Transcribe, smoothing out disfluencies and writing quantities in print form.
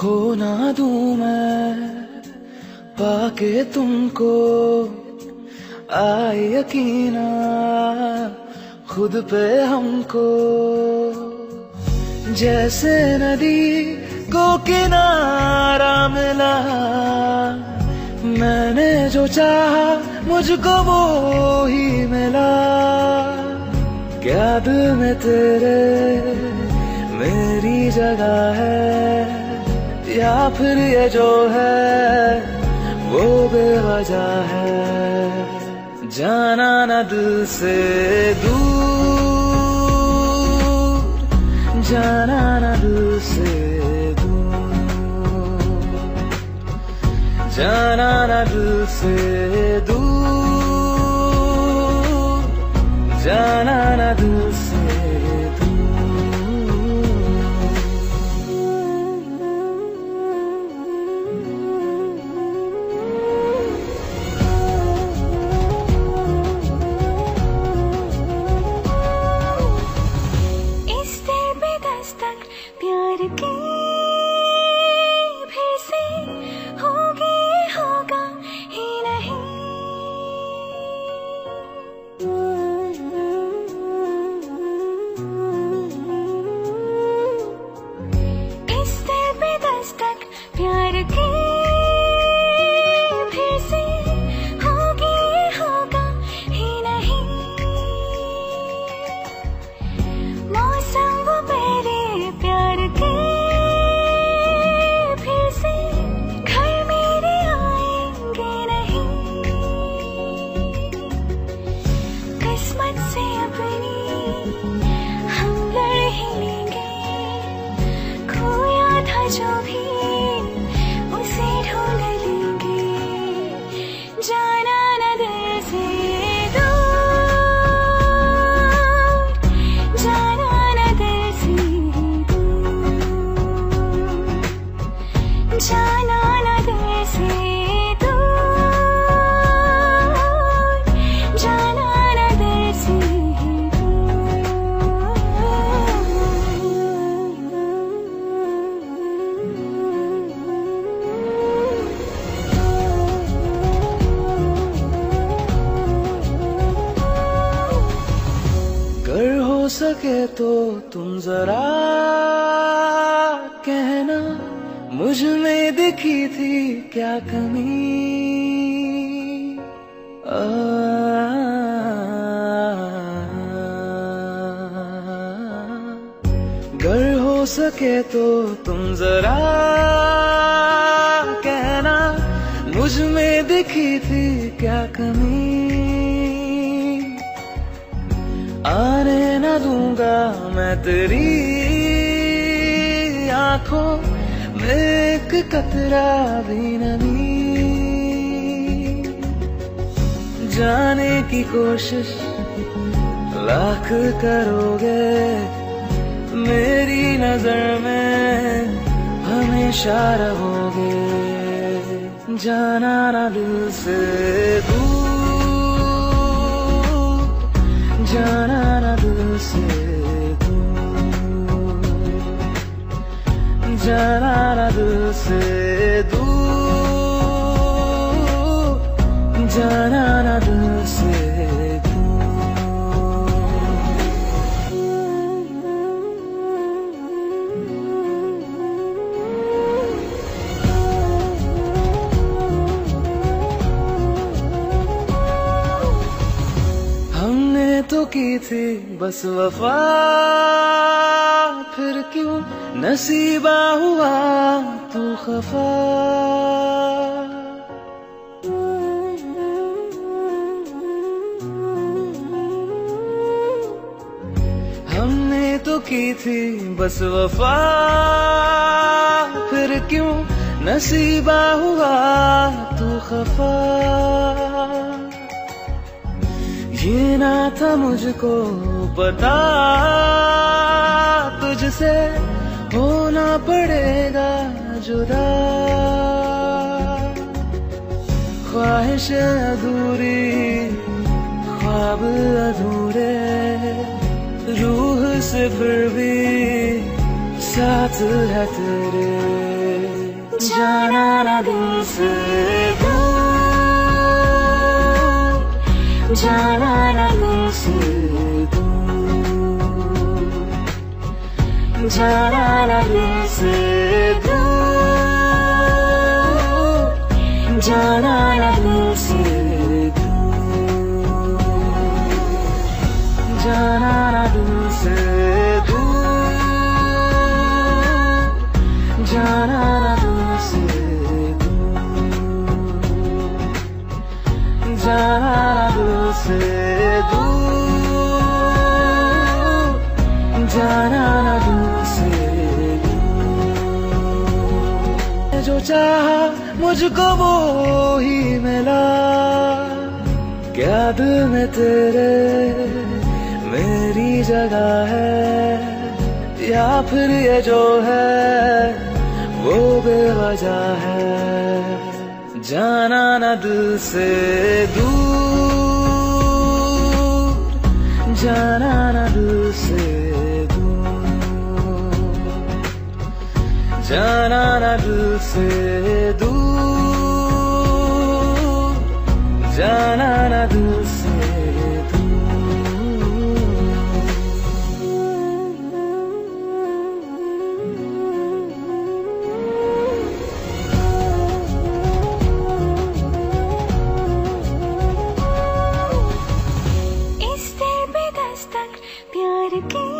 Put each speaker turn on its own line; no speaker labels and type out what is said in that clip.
खो ना दूं मैं पाके तुमको, आए यकीना खुद पे हमको। जैसे नदी को किनारा मिला, मैंने जो चाहा मुझको वो ही मिला। क्या दिल में तेरे मेरी जगह है, या फिर ये जो है वो बेवजह है। जाना न दिल से दूर, जाना न दिल से दूर, जाना न दिल से दूर, जाना न दिल से
प्यार की फिर से होगी, होगा ही नहीं। इस दिल पे दस्तक प्यार की फिर से होगी, होगा ही नहीं। मौसम वो मेरे प्यार के फिर से घर मेरे आएंगे नहीं। किस्मत से अपनी हम लड़ ही लेंगे, खोया था जो भी उसे ढूंढ लेंगे। जाना न दिल से दूर, जाना न दिल से जाना न दिल से दूर, जाना न दिल से
अगर हो सके तो तुम जरा कहना, मुझ में दिखी थी क्या कमी। अगर हो सके तो तुम जरा कहना, मुझ में दिखी थी क्या कमी। आने न दूंगा मैं तेरी आंखों में एक कतरा भी नमी। जाने की कोशिश लाख करोगे, मेरी नजर में हमेशा रहोगे। जाना न दिल से दूर, जाना न दिल से दूर, जाना न दिल से दूर, जाना न दिल से तो की थी बस वफा, फिर क्यों नसीबा हुआ तू खफा। हमने तो की थी बस वफा, फिर क्यों नसीबा हुआ तू खफा। ये ना था मुझको पता, तुझसे होना पड़ेगा जुदा। ख्वाहिश अधूरी, ख्वाब अधूरे, रूह से फिर भी साथ है तेरे। जाना ना दिल से दूर, जाना ना दिल से दूर, जाना ना दिल से दूर, जाना ना दिल से दूर, जाना ना दिल से दूर, जाना ना दिल से दूर, जाना ना दिल से दूर, जाना ना दिल से दूर। जो चाहा मुझको वो ही मिला, क्या दिल में तेरे मेरी जगह है, या फिर ये जो है वो बेवजह है। जाना ना दिल से दूर, जाना ना दिल से दूर, जाना ना दिल से दूर, जाना ना दिल से
प्यार की